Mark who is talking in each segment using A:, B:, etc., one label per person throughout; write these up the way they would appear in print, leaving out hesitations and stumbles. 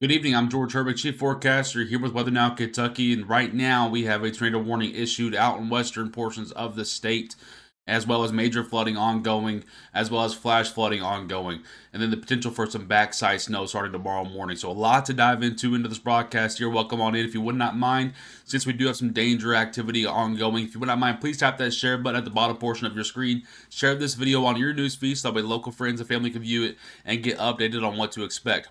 A: Good evening. I'm George Herbig, Chief Forecaster, here with Weather Now, Kentucky. And right now, we have a tornado warning issued out in western portions of the state, as well as major flooding ongoing, as well as flash flooding ongoing, and then the potential for some backside snow starting tomorrow morning. So, a lot to dive into this broadcast here. Welcome on in. If you would not mind, since we do have some danger activity ongoing, if you would not mind, please tap that share button at the bottom portion of your screen. Share this video on your news feed so that way local friends and family can view it and get updated on what to expect.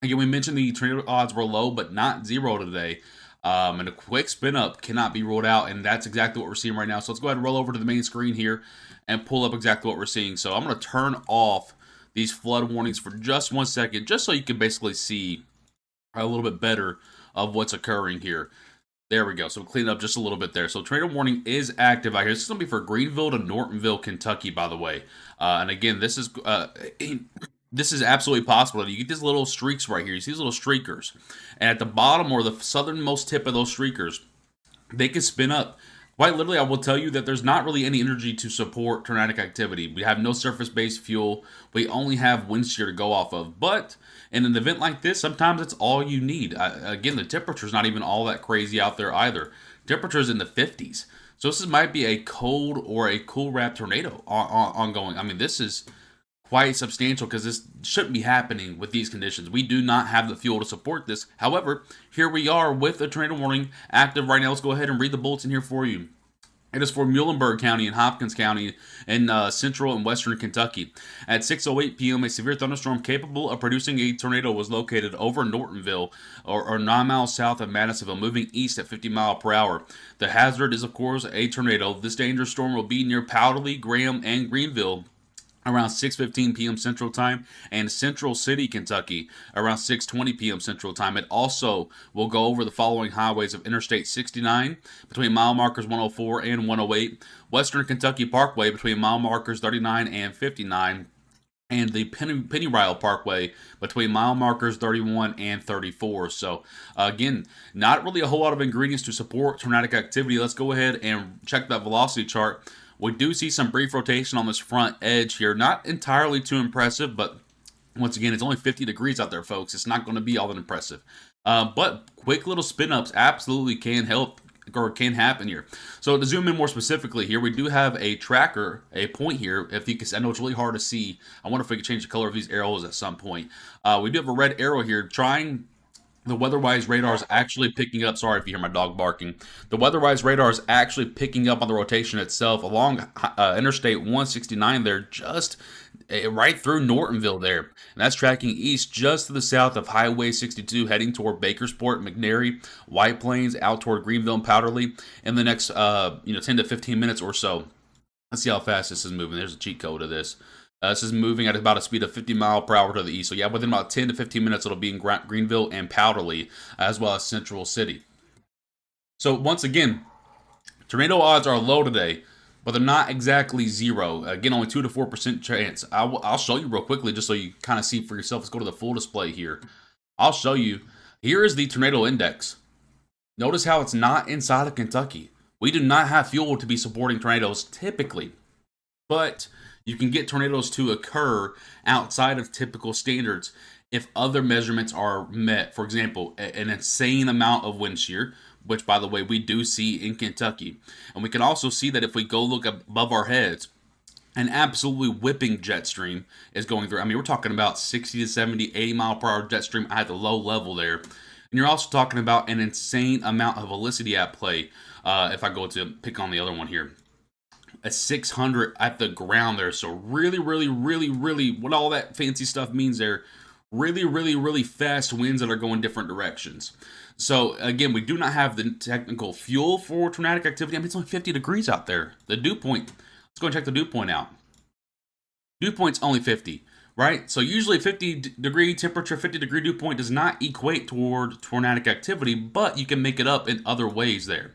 A: Again, we mentioned the tornado odds were low, but not zero today. And a quick spin up cannot be ruled out, and that's exactly what we're seeing right now. So let's go ahead and roll over to the main screen here and pull up exactly what we're seeing. So I'm going to turn off these flood warnings for just 1 second, just so you can basically see a little bit better of what's occurring here. There we go. So clean it up just a little bit there. So tornado warning is active out here. This is going to be for Greenville to Nortonville, Kentucky, by the way. And again, this is absolutely possible. You get these little streaks right here. You see these little streakers. And at the bottom or the southernmost tip of those streakers, they can spin up. Quite literally, I will tell you that there's not really any energy to support tornadic activity. We have no surface-based fuel. We only have wind shear to go off of. But in an event like this, sometimes it's all you need. Again, the temperature's not even all that crazy out there either. Temperature's in the 50s. So this might be a cold or a cool wrap tornado ongoing. I mean, this is quite substantial because this shouldn't be happening with these conditions. We do not have the fuel to support this. However, here we are with a tornado warning active right now. Let's go ahead and read the bulletin here for you. It is for Muhlenberg County and Hopkins County in central and western Kentucky. At 6:08 p.m., a severe thunderstorm capable of producing a tornado was located over Nortonville, or 9 miles south of Madisonville, moving east at 50 miles per hour. The hazard is, of course, a tornado. This dangerous storm will be near Powderly, Graham, and Greenville around 6:15 p.m. Central Time, and Central City, Kentucky, around 6:20 p.m. Central Time. It also will go over the following highways of Interstate 69 between mile markers 104 and 108, Western Kentucky Parkway between mile markers 39 and 59, and the Pennyrile Parkway between mile markers 31 and 34. So, again, not really a whole lot of ingredients to support tornadic activity. Let's go ahead and check that velocity chart. We do see some brief rotation on this front edge here. Not entirely too impressive, but once again, it's only 50 degrees out there, folks. It's not going to be all that impressive. But quick little spin-ups absolutely can help or can happen here. So to zoom in more specifically here, we do have a tracker, a point here. If you can, I know it's really hard to see. I wonder if we could change the color of these arrows at some point. We do have a red arrow here trying. The WeatherWise radar is actually picking up. Sorry if you hear my dog barking. The WeatherWise radar is actually picking up on the rotation itself along Interstate 169 there, just right through Nortonville there. And that's tracking east just to the south of Highway 62, heading toward Bakersport, McNary, White Plains, out toward Greenville and Powderly in the next 10 to 15 minutes or so. Let's see how fast this is moving. There's a cheat code of this. This is moving at about a speed of 50 miles per hour to the east. So yeah, within about 10 to 15 minutes, it'll be in Greenville and Powderly, as well as Central City. So once again, tornado odds are low today, but they're not exactly zero. Again, only 2 to 4% chance. I'll show you real quickly just so you kind of see for yourself. Let's go to the full display here. I'll show you. Here is the tornado index. Notice how it's not inside of Kentucky. We do not have fuel to be supporting tornadoes typically, but you can get tornadoes to occur outside of typical standards if other measurements are met. For example, an insane amount of wind shear, which, by the way, we do see in Kentucky. And we can also see that if we go look above our heads, an absolutely whipping jet stream is going through. I mean, we're talking about 60 to 70, 80 mile per hour jet stream at the low level there. And you're also talking about an insane amount of velocity at play. If I go to pick on the other one here, at 600 at the ground there. So really, what all that fancy stuff means there, really fast winds that are going different directions. So again, we do not have the technical fuel for tornadic activity. I mean, it's only 50 degrees out there. The dew point, let's go and check the dew point out. Dew point's only 50, right? So usually 50 degree temperature, 50 degree dew point does not equate toward tornadic activity, but you can make it up in other ways there.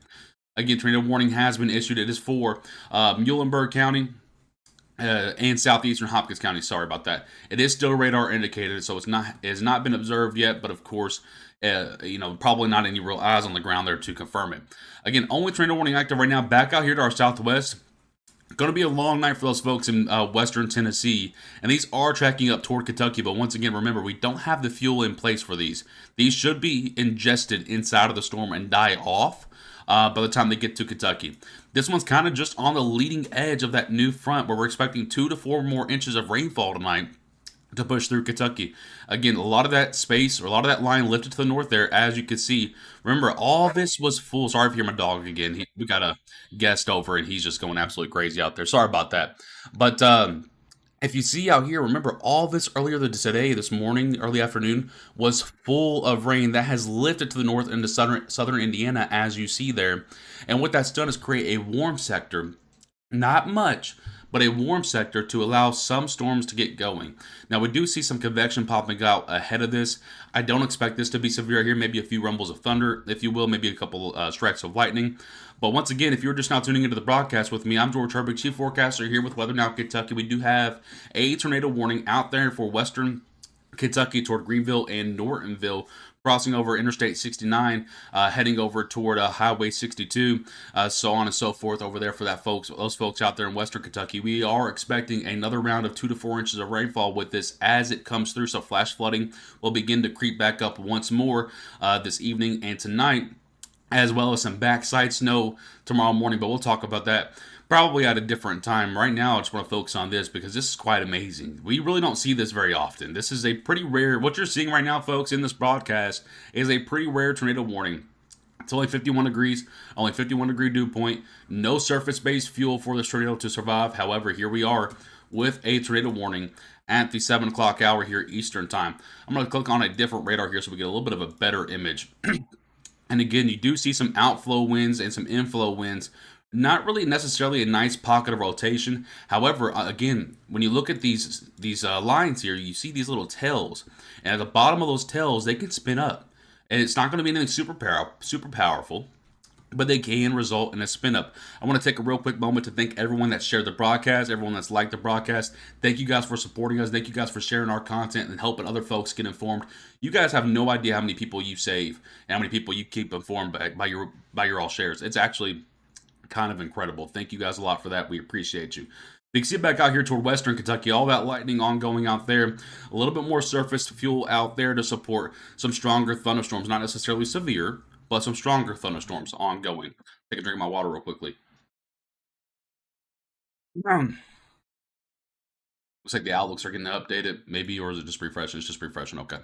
A: Again, tornado warning has been issued. It is for Muhlenberg County and southeastern Hopkins County. Sorry about that. It is still radar indicated, so it has not been observed yet. But of course, probably not any real eyes on the ground there to confirm it. Again, only tornado warning active right now. Back out here to our southwest. Going to be a long night for those folks in western Tennessee, and these are tracking up toward Kentucky. But once again, remember, we don't have the fuel in place for these. These should be ingested inside of the storm and die off by the time they get to Kentucky. This one's kind of just on the leading edge of that new front, where we're expecting 2 to 4 more inches of rainfall tonight to push through Kentucky. Again, a lot of that space, or a lot of that line lifted to the north there, as you can see. Remember, all this was full. Sorry if you hear my dog again. We got a guest over, and he's just going absolutely crazy out there. Sorry about that. But if you see out here, remember, all this earlier today, this morning, early afternoon, was full of rain that has lifted to the north into southern Indiana, as you see there. And what that's done is create a warm sector. Not much, but a warm sector to allow some storms to get going. Now, we do see some convection popping out ahead of this. I don't expect this to be severe here. Maybe a few rumbles of thunder, if you will, maybe a couple strikes of lightning. But once again, if you're just now tuning into the broadcast with me, I'm George Herbig, Chief Forecaster here with Weather Now Kentucky. We do have a tornado warning out there for western Kentucky toward Greenville and Nortonville, crossing over Interstate 69, heading over toward Highway 62, so on and so forth over there for those folks out there in western Kentucky. We are expecting another round of 2 to 4 inches of rainfall with this as it comes through, so flash flooding will begin to creep back up once more this evening and tonight, as well as some backside snow tomorrow morning, but we'll talk about that probably at a different time. Right now, I just want to focus on this because this is quite amazing. We really don't see this very often. This is a pretty rare, what you're seeing right now, folks, in this broadcast is a pretty rare tornado warning. It's only 51 degrees, only 51 degree dew point, no surface-based fuel for this tornado to survive. However, here we are with a tornado warning at the 7 o'clock hour here Eastern time. I'm going to click on a different radar here so we get a little bit of a better image. And again, you do see some outflow winds and some inflow winds. Not really necessarily a nice pocket of rotation. However, again, when you look at these lines here, you see these little tails. And at the bottom of those tails, they can spin up. And it's not going to be anything super powerful, but they can result in a spin up. I want to take a real quick moment to thank everyone that shared the broadcast, everyone that's liked the broadcast. Thank you guys for supporting us. Thank you guys for sharing our content and helping other folks get informed. You guys have no idea how many people you save and how many people you keep informed by your all shares. It's actually kind of incredible. Thank you guys a lot for that. We appreciate you. You can see it back out here toward western Kentucky. All that lightning ongoing out there. A little bit more surface fuel out there to support some stronger thunderstorms. Not necessarily severe, but some stronger thunderstorms ongoing. Take a drink of my water real quickly. Looks like the outlooks are getting updated. Maybe, or is it just refreshing? It's just refreshing. Okay.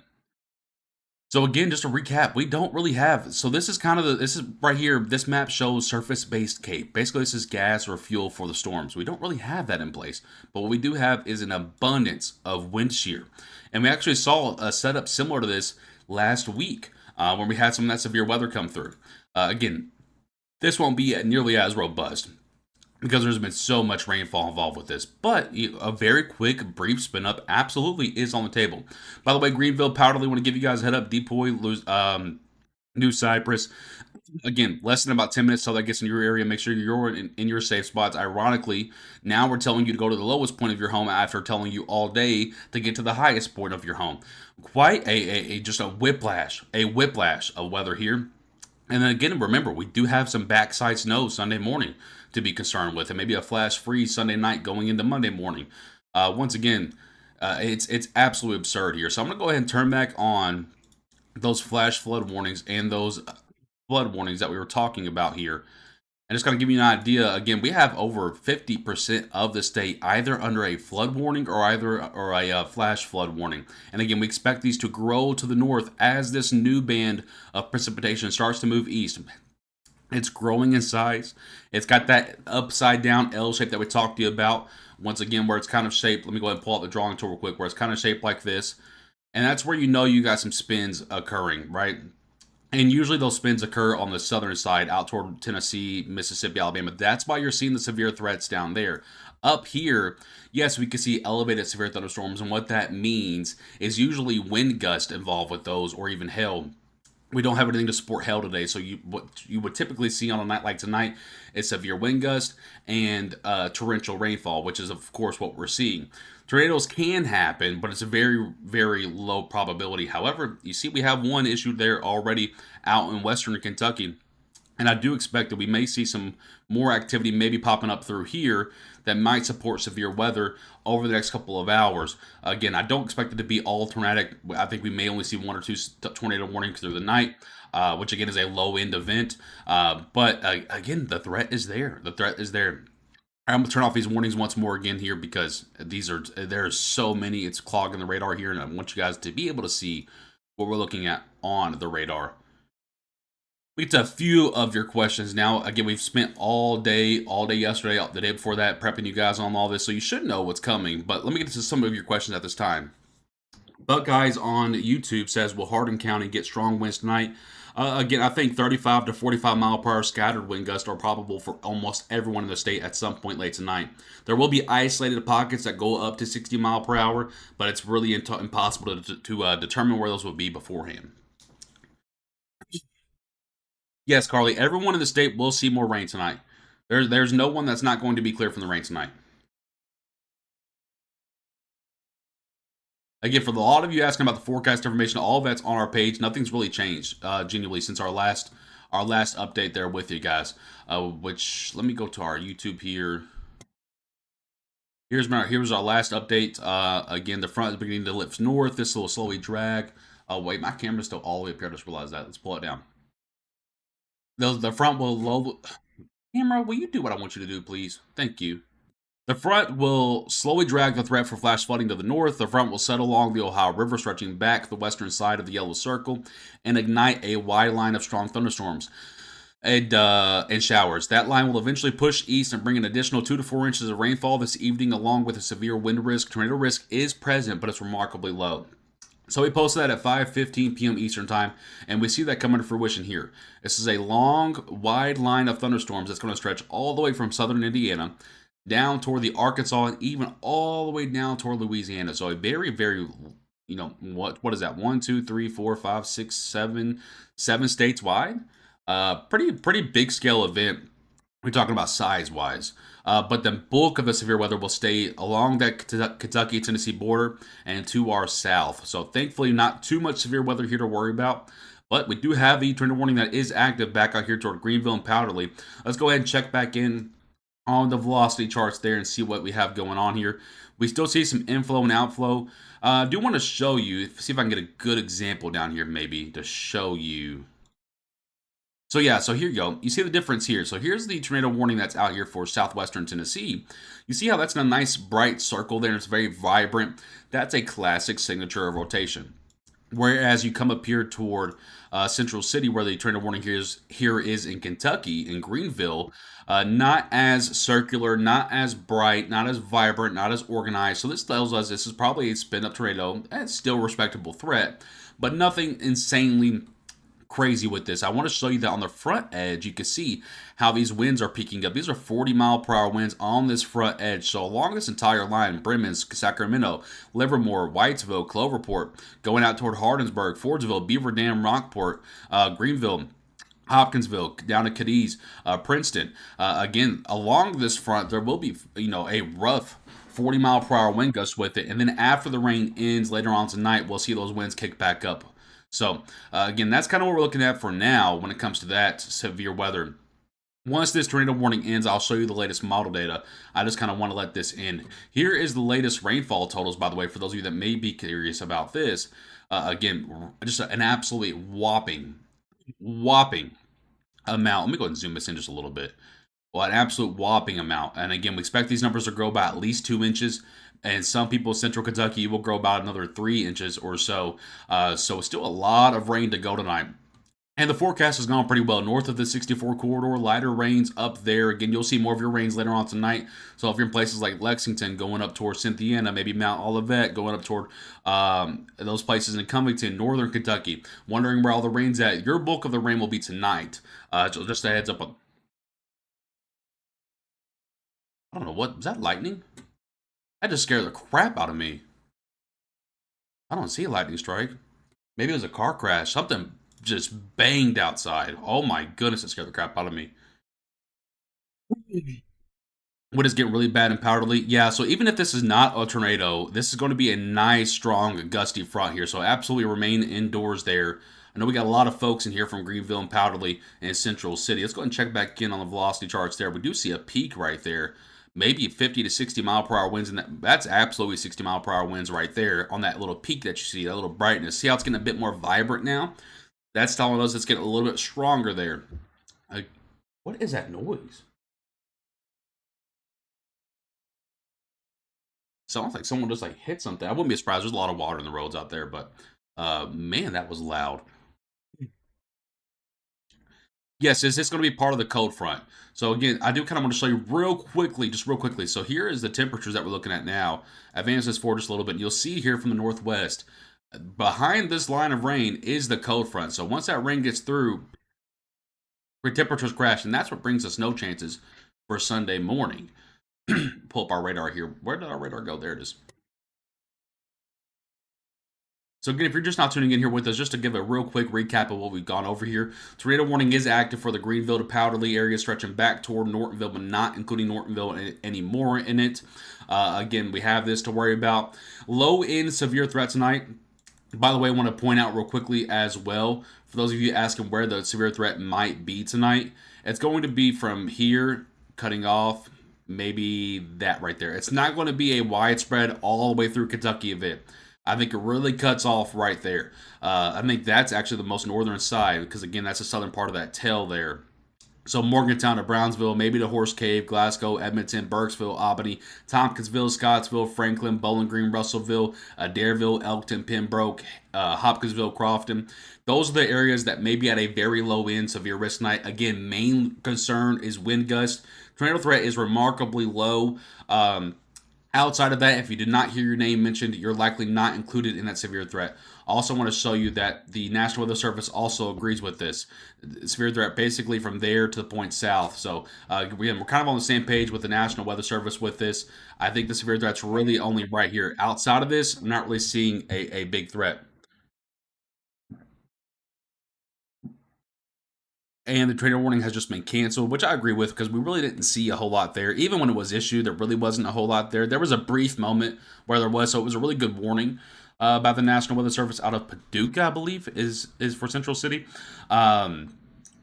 A: So again, just to recap, we don't really have, so this is kind of this is right here, this map shows surface-based CAPE. Basically, this is gas or fuel for the storms. We don't really have that in place, but what we do have is an abundance of wind shear. And we actually saw a setup similar to this last week when we had some of that severe weather come through. Again, this won't be nearly as robust, because there's been so much rainfall involved with this. But a very quick, brief spin up absolutely is on the table. By the way, Greenville, Powderly, want to give you guys a head up. Depoy, New Cypress. Again, less than about 10 minutes till that gets in your area. Make sure you're in your safe spots. Ironically, now we're telling you to go to the lowest point of your home after telling you all day to get to the highest point of your home. Quite just a whiplash of weather here. And then again, remember, we do have some backside snow Sunday morning to be concerned with, and maybe a flash freeze Sunday night going into Monday morning. Once again, it's absolutely absurd here. So I'm going to go ahead and turn back on those flash flood warnings and those flood warnings that we were talking about here. And just kind of give you an idea, again, we have over 50% of the state either under a flood warning or a flash flood warning. And again, we expect these to grow to the north as this new band of precipitation starts to move east. It's growing in size. It's got that upside down L shape that we talked to you about. Once again, where it's kind of shaped, let me go ahead and pull out the drawing tool real quick, where it's kind of shaped like this. And that's where you know you got some spins occurring, right? And usually those spins occur on the southern side, out toward Tennessee, Mississippi, Alabama. That's why you're seeing the severe threats down there. Up here, yes, we can see elevated severe thunderstorms, and what that means is usually wind gusts involved with those, or even hail. We don't have anything to support hail today, so what you would typically see on a night like tonight is severe wind gust and torrential rainfall, which is, of course, what we're seeing. Tornadoes can happen, but it's a very, very low probability. However, you see we have one issued there already out in western Kentucky. And I do expect that we may see some more activity maybe popping up through here that might support severe weather over the next couple of hours. Again, I don't expect it to be all tornadic. I think we may only see one or two tornado warnings through the night, which again is a low end event. But again, the threat is there. The threat is there. I'm gonna turn off these warnings once more again here because there's so many. It's clogging the radar here, and I want you guys to be able to see what we're looking at on the radar. We get to a few of your questions now. Again, we've spent all day yesterday, the day before that, prepping you guys on all this, so you should know what's coming. But let me get to some of your questions at this time. Buckeyes on YouTube says, will Hardin County get strong winds tonight? Again, I think 35 to 45 mile per hour scattered wind gusts are probable for almost everyone in the state at some point late tonight. There will be isolated pockets that go up to 60 mile per hour, but it's really impossible to determine where those will be beforehand. Yes, Carly, everyone in the state will see more rain tonight. There's no one that's not going to be clear from the rain tonight. Again, for a lot of you asking about the forecast information, all of that's on our page. Nothing's really changed, genuinely, since our last update there with you guys. Which, let me go to our YouTube here. Here's our last update. Again, the front is beginning to lift north. This will slowly drag. Oh wait, my camera's still all the way up here. I just realized that. Let's pull it down. The front will low. Camera, will you do what I want you to do, please? Thank you. The front will slowly drag the threat for flash flooding to the north. The front will settle along the Ohio River, stretching back the western side of the yellow circle, and ignite a wide line of strong thunderstorms and showers. That line will eventually push east and bring an additional 2 to 4 inches of rainfall this evening, along with a severe wind risk. Tornado risk is present, but it's remarkably low. So we posted that at 5:15 p.m. Eastern Time, and we see that coming to fruition here. This is a long, wide line of thunderstorms that's going to stretch all the way from southern Indiana down toward the Arkansas and even all the way down toward Louisiana. So a very, very, what is that? 1, 2, 3, 4, 5, 6, 7 states wide. Pretty big scale event. We're talking about size wise. But the bulk of the severe weather will stay along that Kentucky-Tennessee border and to our south. So thankfully, not too much severe weather here to worry about. But we do have the tornado warning that is active back out here toward Greenville and Powderly. Let's go ahead and check back in on the velocity charts there and see what we have going on here. We still see some inflow and outflow. I do want to show you, see if I can get a good example down here maybe to show you. So yeah, so here you go. You see the difference here. So here's the tornado warning that's out here for southwestern Tennessee. You see how that's in a nice bright circle there? It's very vibrant. That's a classic signature of rotation. Whereas you come up here toward Central City, where the tornado warning here is in Kentucky, in Greenville, not as circular, not as bright, not as vibrant, not as organized. So this tells us this is probably a spin-up tornado, and it's still a respectable threat, but nothing insanely crazy with this. I want to show you that on the front edge, you can see how these winds are peaking up. These are 40 mile per hour winds on this front edge. So along this entire line, Bremen, Sacramento, Livermore, Whitesville, Cloverport, going out toward Hardinsburg, Fordsville, Beaver Dam, Rockport, Greenville, Hopkinsville, down to Cadiz, Princeton. Again, along this front, there will be, a rough 40 mile per hour wind gust with it. And then after the rain ends later on tonight, we'll see those winds kick back up. So, again, that's kind of what we're looking at for now when it comes to that severe weather. Once this tornado warning ends, I'll show you the latest model data. I just kind of want to let this end. Here is the latest rainfall totals, by the way, for those of you that may be curious about this. Again, just an absolutely whopping amount. Let me go ahead and zoom this in just a little bit. Well, an absolute whopping amount. And again, we expect these numbers to grow by at least 2 inches. And some people in central Kentucky will grow about another 3 inches or so. So still a lot of rain to go tonight. And the forecast has gone pretty well. North of the 64 corridor, lighter rains up there. Again, you'll see more of your rains later on tonight. So if you're in places like Lexington, going up toward Cynthiana, maybe Mount Olivet, going up toward those places in Covington, northern Kentucky, wondering where all the rain's at, your bulk of the rain will be tonight. So just a heads up. I don't know, what was that, lightning? That just scared the crap out of me. I don't see a lightning strike. Maybe it was a car crash. Something just banged outside. Oh my goodness, it scared the crap out of me. Would it get really bad in Powderly? Yeah, so even if this is not a tornado, this is going to be a nice, strong, gusty front here. So absolutely remain indoors there. I know we got a lot of folks in here from Greenville and Powderly and Central City. Let's go ahead and check back in on the velocity charts there. We do see a peak right there. Maybe 50 to 60 mile per hour winds, and that's absolutely 60 mile per hour winds right there on that little peak that you see, that little brightness. See how it's getting a bit more vibrant now? That's telling us it's getting a little bit stronger there. What is that noise? Sounds like someone just like hit something. I wouldn't be surprised. There's a lot of water in the roads out there, but man, that was loud. Yes, is this going to be part of the cold front? So again, I do kind of want to show you real quickly, just real quickly. So here is the temperatures that we're looking at now. Advance this forward just a little bit. You'll see here from the northwest, behind this line of rain is the cold front. So once that rain gets through, where temperatures crash, and that's what brings us snow chances for Sunday morning. Pull up our radar here. Where did our radar go? There it is. So again, if you're just not tuning in here with us, just to give a real quick recap of what we've gone over here, tornado warning is active for the Greenville to Powderly area, stretching back toward Nortonville, but not including Nortonville anymore in it. Again, we have this to worry about. Low end severe threat tonight. By the way, I want to point out real quickly as well, for those of you asking where the severe threat might be tonight, it's going to be from here, cutting off, maybe that right there. It's not going to be a widespread all the way through Kentucky event. I think it really cuts off right there. I think that's actually the most northern side, because again, that's the southern part of that tail there. So Morgantown to Brownsville, maybe to Horse Cave, Glasgow, Edmonton, Burkesville, Albany, Tompkinsville, Scottsville, Franklin, Bowling Green, Russellville, Dareville, Elkton, Pembroke, Hopkinsville, Crofton. Those are the areas that may be at a very low end severe risk night. Again, main concern is wind gust. Tornado threat is remarkably low. Outside of that, if you did not hear your name mentioned, you're likely not included in that severe threat. Also want to show you that the National Weather Service also agrees with this. Severe threat basically from there to the point south. So we're kind of on the same page with the National Weather Service with this. I think the severe threat's really only right here. Outside of this, I'm not really seeing a big threat. And the tornado warning has just been canceled, which I agree with, because we really didn't see a whole lot there. Even when it was issued, there really wasn't a whole lot there. There was a brief moment where there was, so it was a really good warning by the National Weather Service out of Paducah, I believe, is for Central City.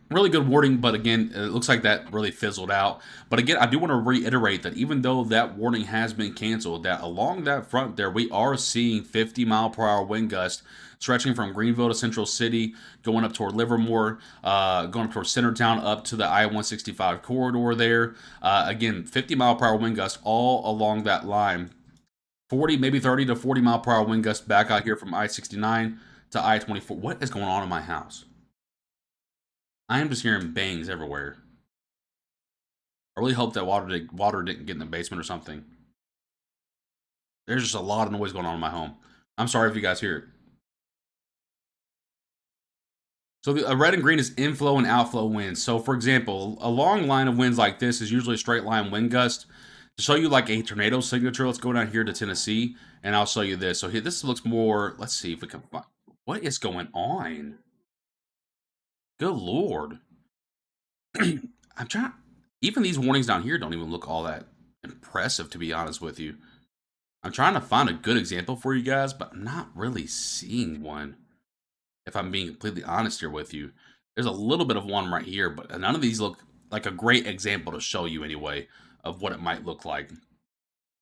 A: Really good warning, but again, it looks like that really fizzled out. But again, I do want to reiterate that even though that warning has been canceled, that along that front there, we are seeing 50 mile per hour wind gust stretching from Greenville to Central City, going up toward Livermore, going up toward Centertown, up to the I-165 corridor there. Again, 50 mile per hour wind gust all along that line. 40, maybe 30 to 40 mile per hour wind gust back out here from I-69 to I-24. What is going on in my house? I am just hearing bangs everywhere. I really hope that water didn't get in the basement or something. There's just a lot of noise going on in my home. I'm sorry if you guys hear it. So the red and green is inflow and outflow winds. So for example, a long line of winds like this is usually a straight line wind gust. To show you like a tornado signature, let's go down here to Tennessee, and I'll show you this. So here, this looks more, let's see if we can find, what is going on? Good Lord. I'm trying, even these warnings down here don't even look all that impressive, to be honest with you. I'm trying to find a good example for you guys, but I'm not really seeing one. If I'm being completely honest here with you, there's a little bit of one right here, but none of these look like a great example to show you anyway of what it might look like.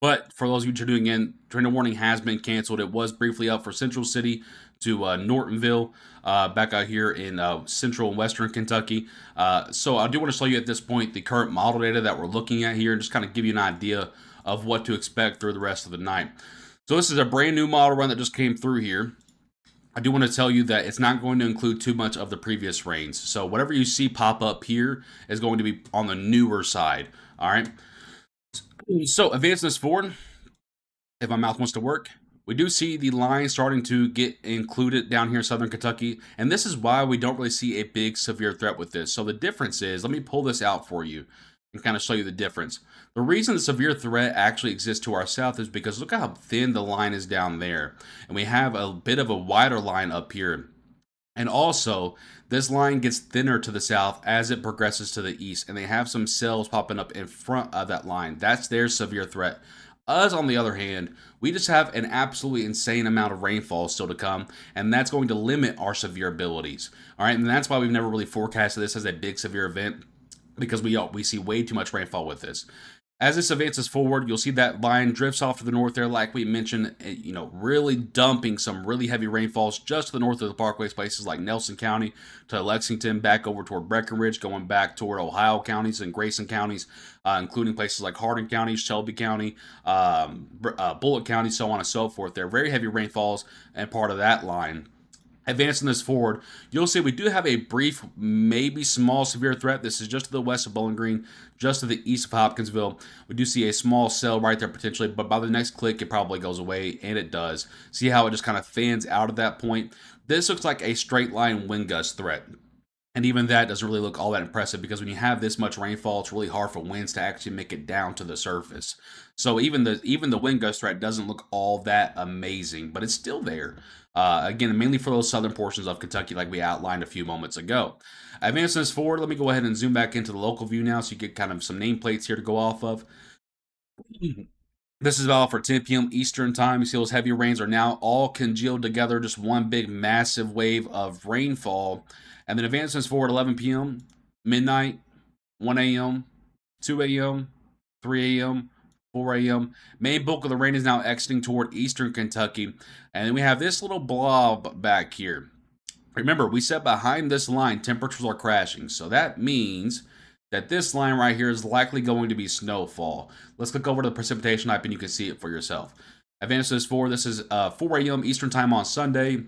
A: But for those of you tuning in, tornado warning has been canceled. It was briefly up for Central City to Nortonville, back out here in central and western Kentucky. So I do want to show you at this point the current model data that we're looking at here, and just kind of give you an idea of what to expect through the rest of the night. So this is a brand new model run that just came through here. I do want to tell you that it's not going to include too much of the previous rains. So whatever you see pop up here is going to be on the newer side. All right. So advancing this forward, if my mouth wants to work, we do see the line starting to get included down here in southern Kentucky. And this is why we don't really see a big severe threat with this. So the difference is, let me pull this out for you and kind of show you the difference. The reason the severe threat actually exists to our south is because look how thin the line is down there. And we have a bit of a wider line up here. And also, this line gets thinner to the south as it progresses to the east. And they have some cells popping up in front of that line. That's their severe threat. Us, on the other hand, we just have an absolutely insane amount of rainfall still to come, and that's going to limit our severe abilities. All right, and that's why we've never really forecasted this as a big severe event, because we see way too much rainfall with this. As this advances forward, you'll see that line drifts off to the north there, like we mentioned, really dumping some really heavy rainfalls just to the north of the parkways, places like Nelson County to Lexington, back over toward Breckenridge, going back toward Ohio counties and Grayson counties, including places like Hardin County, Shelby County, Bullitt County, so on and so forth. They're very heavy rainfalls and part of that line. Advancing this forward, you'll see we do have a brief, maybe small severe threat. This is just to the west of Bowling Green, just to the east of Hopkinsville. We do see a small cell right there potentially, but by the next click, it probably goes away, and it does. See how it just kind of fans out at that point? This looks like a straight line wind gust threat. And even that doesn't really look all that impressive, because when you have this much rainfall, it's really hard for winds to actually make it down to the surface. So even the wind gust threat doesn't look all that amazing, but it's still there. Again, mainly for those southern portions of Kentucky, like we outlined a few moments ago. Advancing this forward, let me go ahead and zoom back into the local view now, so you get kind of some nameplates here to go off of. This is about for 10 p.m. Eastern time. You see those heavy rains are now all congealed together, just one big massive wave of rainfall. And then advancing this forward, 11 p.m., midnight, 1 a.m., 2 a.m., 3 a.m., 4 a.m. Main bulk of the rain is now exiting toward eastern Kentucky. And then we have this little blob back here. Remember, we said behind this line, temperatures are crashing. So that means that this line right here is likely going to be snowfall. Let's click over to the precipitation type and you can see it for yourself. Advance this forward. This is 4 a.m. Eastern time on Sunday,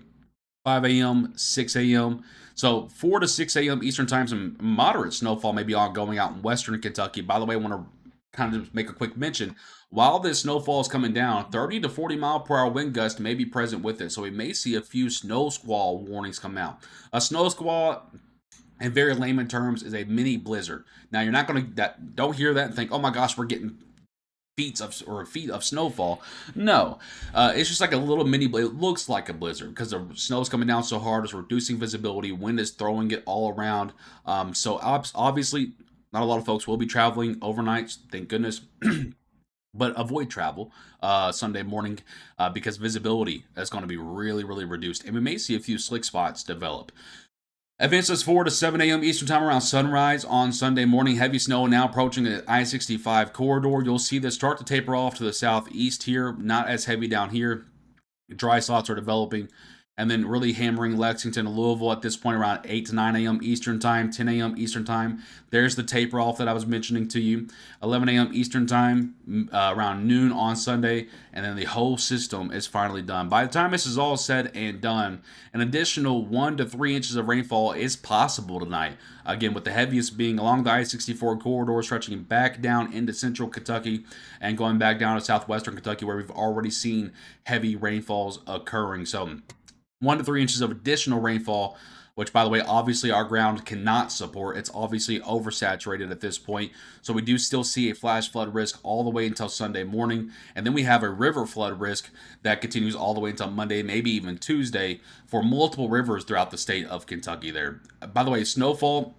A: 5 a.m., 6 a.m. So 4 to 6 a.m. Eastern time, some moderate snowfall may be ongoing out in western Kentucky. By the way, I want to kind of make a quick mention. While this snowfall is coming down, 30 to 40 mile per hour wind gust may be present with it. So we may see a few snow squall warnings come out. A snow squall, in very layman terms, is a mini blizzard. Now you're not going to don't hear that and think, oh my gosh, we're getting feet of snowfall. No, it's just like a little mini blizzard. It looks like a blizzard because the snow is coming down so hard, it's reducing visibility. Wind is throwing it all around. So obviously, not a lot of folks will be traveling overnight. Thank goodness. But avoid travel Sunday morning because visibility is going to be really, really reduced. And we may see a few slick spots develop. Advances forward to 7 a.m. Eastern time around sunrise on Sunday morning. Heavy snow now approaching the I-65 corridor. You'll see this start to taper off to the southeast here. Not as heavy down here. Dry spots are developing. And then really hammering Lexington and Louisville at this point around 8 to 9 a.m. Eastern time, 10 a.m. Eastern time. There's the taper off that I was mentioning to you. 11 a.m. Eastern time, around noon on Sunday, and then the whole system is finally done. By the time this is all said and done, an additional 1 to 3 inches of rainfall is possible tonight. Again, with the heaviest being along the I-64 corridor, stretching back down into central Kentucky and going back down to southwestern Kentucky, where we've already seen heavy rainfalls occurring. So 1 to 3 inches of additional rainfall, which, by the way, obviously our ground cannot support. It's obviously oversaturated at this point. So we do still see a flash flood risk all the way until Sunday morning. And then we have a river flood risk that continues all the way until Monday, maybe even Tuesday, for multiple rivers throughout the state of Kentucky there. By the way, snowfall,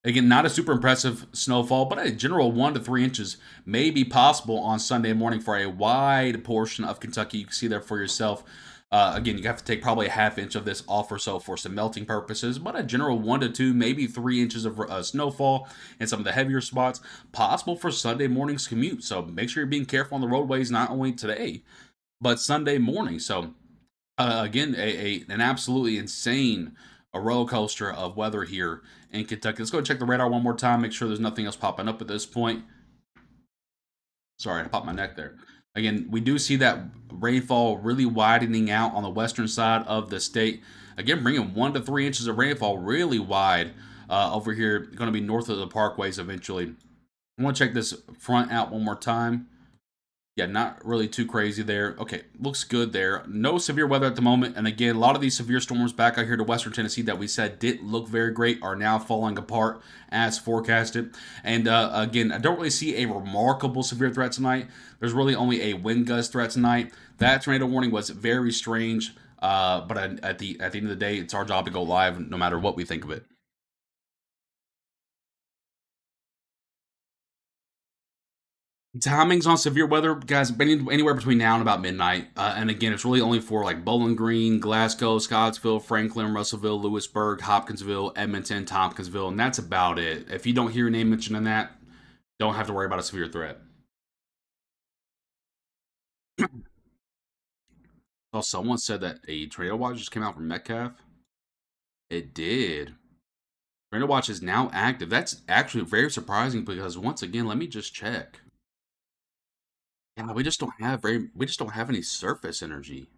A: again, not a super impressive snowfall, but a general 1 to 3 inches may be possible on Sunday morning for a wide portion of Kentucky. You can see there for yourself. Again, you have to take probably a half inch of this off or so for some melting purposes, but a general 1 to 2, maybe 3 inches of snowfall in some of the heavier spots possible for Sunday morning's commute. So make sure you're being careful on the roadways, not only today, but Sunday morning. So again, an absolutely insane roller coaster of weather here in Kentucky. Let's go check the radar one more time, make sure there's nothing else popping up at this point. Sorry, I popped my neck there. Again, we do see that rainfall really widening out on the western side of the state. Again, bringing 1 to 3 inches of rainfall really wide over here. Going to be north of the parkways eventually. I want to check this front out one more time. Yeah, not really too crazy there. Okay, looks good there. No severe weather at the moment. And again, a lot of these severe storms back out here to western Tennessee that we said didn't look very great are now falling apart as forecasted. And again, I don't really see a remarkable severe threat tonight. There's really only a wind gust threat tonight. That tornado warning was very strange. But at the end of the day, it's our job to go live no matter what we think of it. Timings on severe weather, guys, anywhere between now and about midnight. And again, it's really only for like Bowling Green, Glasgow, Scottsville, Franklin, Russellville, Lewisburg, Hopkinsville, Edmonton, Tompkinsville, and that's about it. If you don't hear your name mentioned in that, don't have to worry about a severe threat. Oh, someone said that a tornado watch just came out from Metcalf. It did. Tornado watch is now active. That's actually very surprising because once again, let me just check. Yeah, we just don't have any surface energy.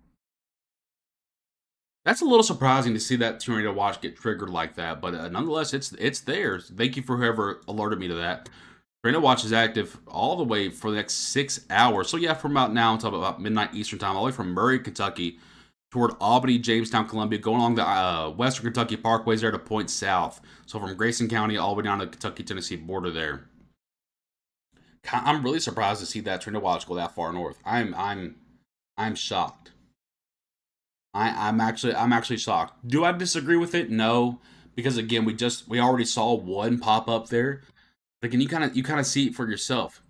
A: That's a little surprising to see that tornado watch get triggered like that, but nonetheless, it's there. Thank you for whoever alerted me to that. Tornado watch is active all the way for the next 6 hours. So yeah, from about now until about midnight Eastern time, all the way from Murray, Kentucky, toward Albany, Jamestown, Columbia, going along the Western Kentucky Parkways there to point south. So from Grayson County all the way down to the Kentucky-Tennessee border there. I'm really surprised to see that tornado watch go that far north. I'm shocked. I'm actually shocked. Do I disagree with it? No, because again, we already saw one pop up there. But again, you kind of see it for yourself.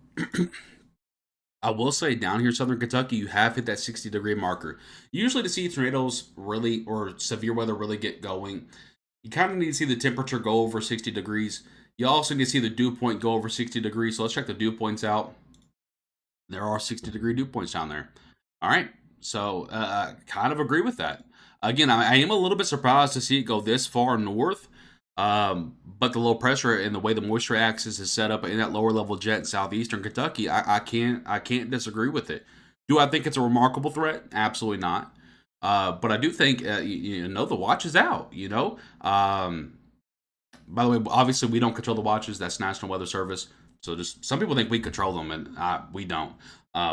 A: I will say down here in Southern Kentucky, you have hit that 60-degree marker. Usually, to see tornadoes really or severe weather really get going, you kind of need to see the temperature go over 60 degrees. You also need to see the dew point go over 60 degrees. So let's check the dew points out. There are 60-degree dew points down there. All right. So kind of agree with that. Again, I am a little bit surprised to see it go this far north. But the low pressure and the way the moisture axis is set up in that lower level jet in southeastern Kentucky, I can't disagree with it. Do I think it's a remarkable threat? Absolutely not. But I do think you know the watch is out. You know, by the way, obviously we don't control the watches. That's National Weather Service. So just some people think we control them, and we don't.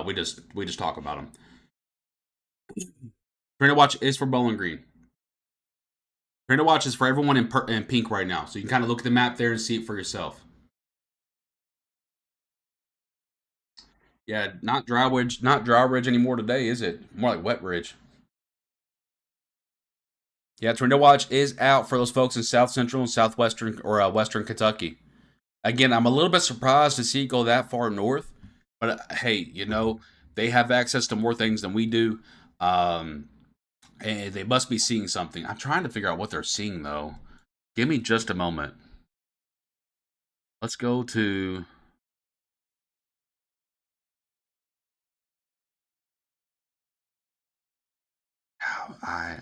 A: We just talk about them. Tornado watch is for Bowling Green. Tornado watch is for everyone in pink right now. So you can kind of look at the map there and see it for yourself. Yeah, not dry ridge anymore today, is it? More like wet ridge. Yeah, tornado watch is out for those folks in South Central and Southwestern or Western Kentucky. Again, I'm a little bit surprised to see it go that far north, but hey, you know they have access to more things than we do, um, and they must be seeing something. I'm trying to figure out what they're seeing though. Give me just a moment. Let's go to. I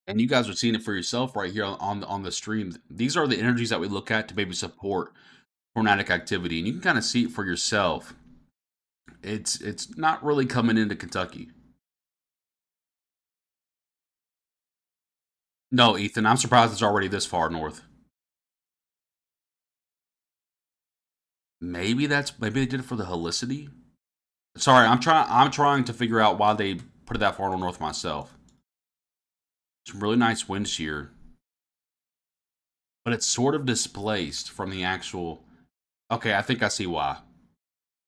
A: and you guys are seeing it for yourself right here on the stream. These are the energies that we look at to maybe support tornadic activity, and you can kind of see it for yourself. It's not really coming into Kentucky. No, Ethan, I'm surprised it's already this far north. Maybe they did it for the helicity. Sorry, I'm trying to figure out why they put it that far north myself. Some really nice wind shear, but it's sort of displaced from the actual. Okay, I think I see why.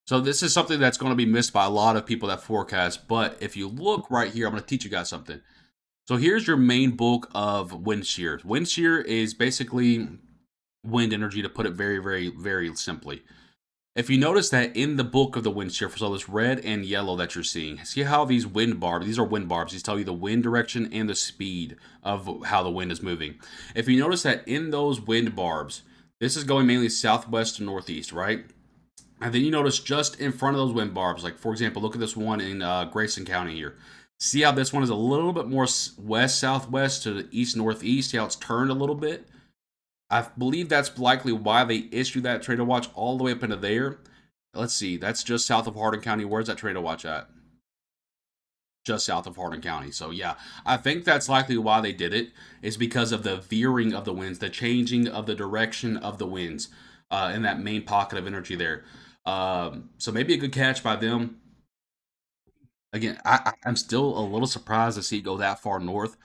A: So this is something that's going to be missed by a lot of people that forecast. But if you look right here, I'm going to teach you guys something. So here's your main bulk of wind shear. Wind shear is basically wind energy, to put it very simply. If you notice that in the bulk of the wind shear, so this red and yellow that you're seeing, see how these wind barbs, these are wind barbs, these tell you the wind direction and the speed of how the wind is moving. If you notice that in those wind barbs, this is going mainly southwest to northeast, right? And then you notice just in front of those wind barbs, like for example, look at this one in Grayson County here. See how this one is a little bit more west southwest to the east northeast? See how it's turned a little bit? I believe that's likely why they issued that tornado watch all the way up into there. Let's see, that's just south of Hardin County. Where's that tornado watch at? Just south of Hardin County. So yeah, I think that's likely why they did it, is because of the veering of the winds, the changing of the direction of the winds in that main pocket of energy there. So maybe a good catch by them. Again, I'm still a little surprised to see it go that far north.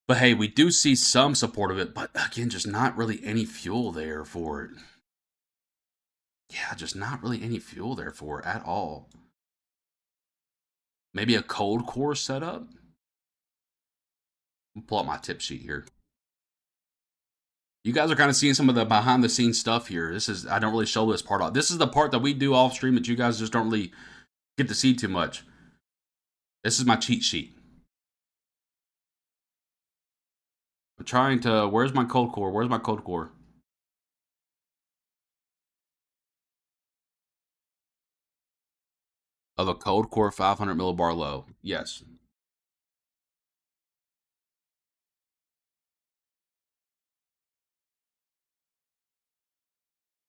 A: But hey, we do see some support of it, but again, just not really any fuel there for it. Yeah, just not really any fuel there for it at all. Maybe a cold core setup? I'll pull up my tip sheet here. You guys are kind of seeing some of the behind the scenes stuff here. I don't really show this part off. This is the part that we do off stream that you guys just don't really get to see too much. This is my cheat sheet. I'm trying to, where's my cold core? Where's my cold core? Of a cold core 500 millibar low. Yes.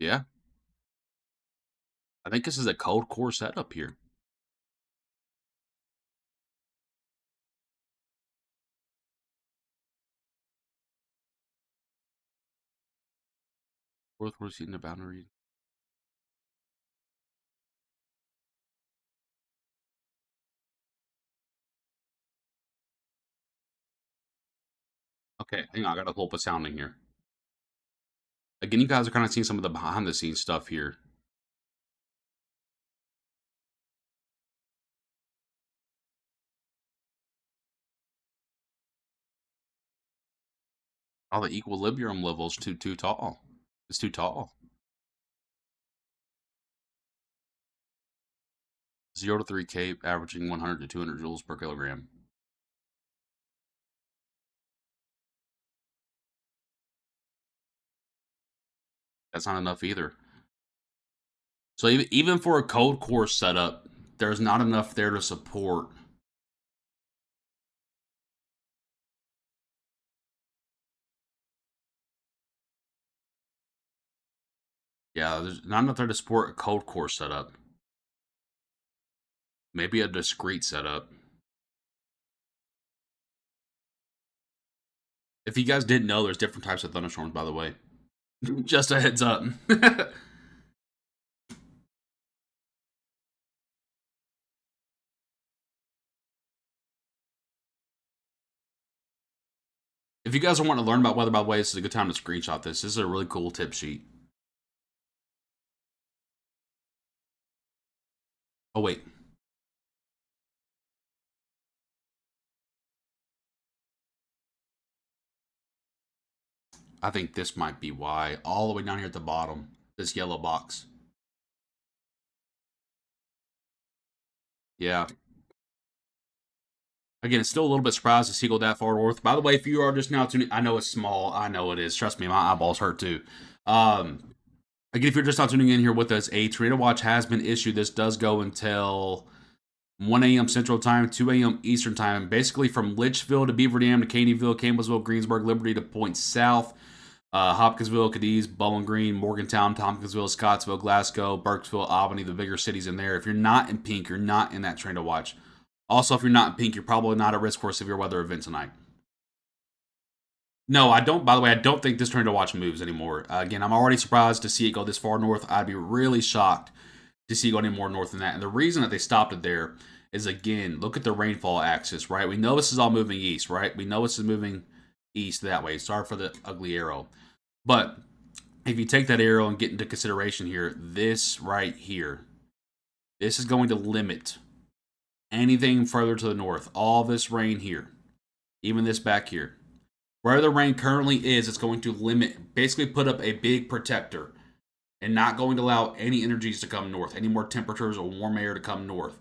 A: Yeah. I think this is a cold core setup here. Fourth we're seeing the boundary. Okay, hang on, I gotta pull up a sounding here. Again, you guys are kind of seeing some of the behind the scenes stuff here. All the equilibrium levels too tall. It's too tall. 0 to 3K, averaging 100 to 200 joules per kilogram. That's not enough either. So even for a cold core setup, there's not enough there to support. Yeah, there's not enough there to support a cold core setup. Maybe a discrete setup. If you guys didn't know, there's different types of thunderstorms, by the way. Just a heads up. If you guys are wanting to learn about weather, by the way, this is a good time to screenshot this. This is a really cool tip sheet. Oh, wait. I think this might be why. All the way down here at the bottom, this yellow box. Yeah. Again, it's still a little bit surprised to see go that far north. By the way, if you are just now tuning, I know it's small. I know it is. Trust me, my eyeballs hurt too. Again, if you're just not tuning in here with us, a tornado watch has been issued. This does go until 1 a.m. Central Time, 2 a.m. Eastern Time. Basically from Litchfield to Beaver Dam to Caneyville, Campbellsville, Greensburg, Liberty to Point South, Hopkinsville, Cadiz, Bowling Green, Morgantown, Tompkinsville, Scottsville, Glasgow, Burkesville, Albany, the bigger cities in there. If you're not in pink, you're not in that tornado watch. Also, if you're not in pink, you're probably not at risk for a severe weather event tonight. No, I don't. By the way, I don't think this tornado watch moves anymore. Again, I'm already surprised to see it go this far north. I'd be really shocked to see it go any more north than that. And the reason that they stopped it there is, again, look at the rainfall axis, right? We know this is all moving east, right? We know this is moving east that way. Sorry for the ugly arrow. But if you take that arrow and get into consideration here, this right here, this is going to limit anything further to the north. All this rain here, even this back here. Where the rain currently is, it's going to limit, basically put up a big protector and not going to allow any energies to come north, any more temperatures or warm air to come north.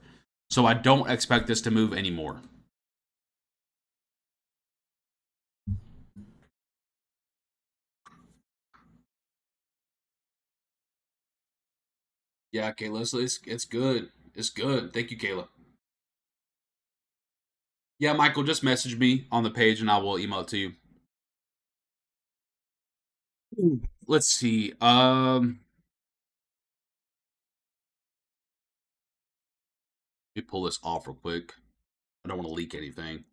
A: So I don't expect this to move anymore. Yeah, Kayla, it's good. It's good. Thank you, Kayla. Yeah, Michael, just message me on the page and I will email it to you. Let's see. Let me pull this off real quick. I don't want to leak anything.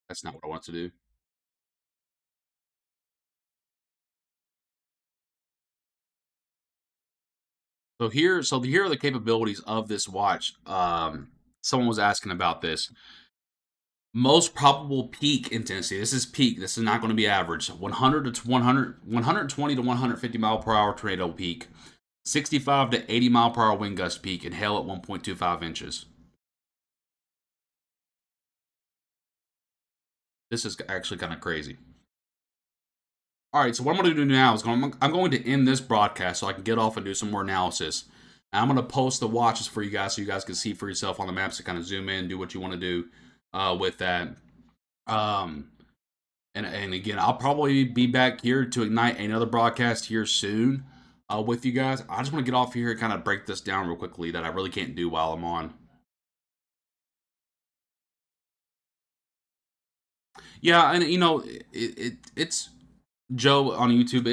A: That's not what I want to do. So here are the capabilities of this watch. Someone was asking about this. Most probable peak intensity. This is peak. This is not going to be average. 100 to 100, 120 to 150 mile per hour tornado peak. 65 to 80 mile per hour wind gust peak, and hail at 1.25 inches. This is actually kind of crazy. All right, so what I'm going to do now is I'm going to end this broadcast so I can get off and do some more analysis. And I'm going to post the watches for you guys so you guys can see for yourself on the maps to kind of zoom in, do what you want to do with that. And again, I'll probably be back here to ignite another broadcast here soon with you guys. I just want to get off here and kind of break this down real quickly that I really can't do while I'm on. Yeah, and you know, it's Joe on YouTube.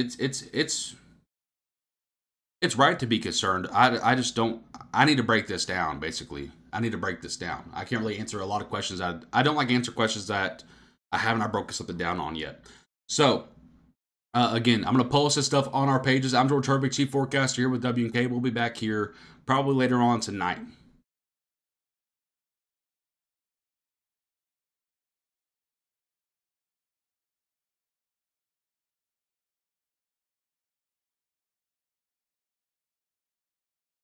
A: It's right to be concerned. I just don't. I need to break this down. Basically, I need to break this down. I can't really answer a lot of questions. I don't like answer questions that I haven't broken something down on yet. So again, I'm gonna post this stuff on our pages. I'm George Herbig, Chief Forecaster here with W&K. We'll be back here probably later on tonight.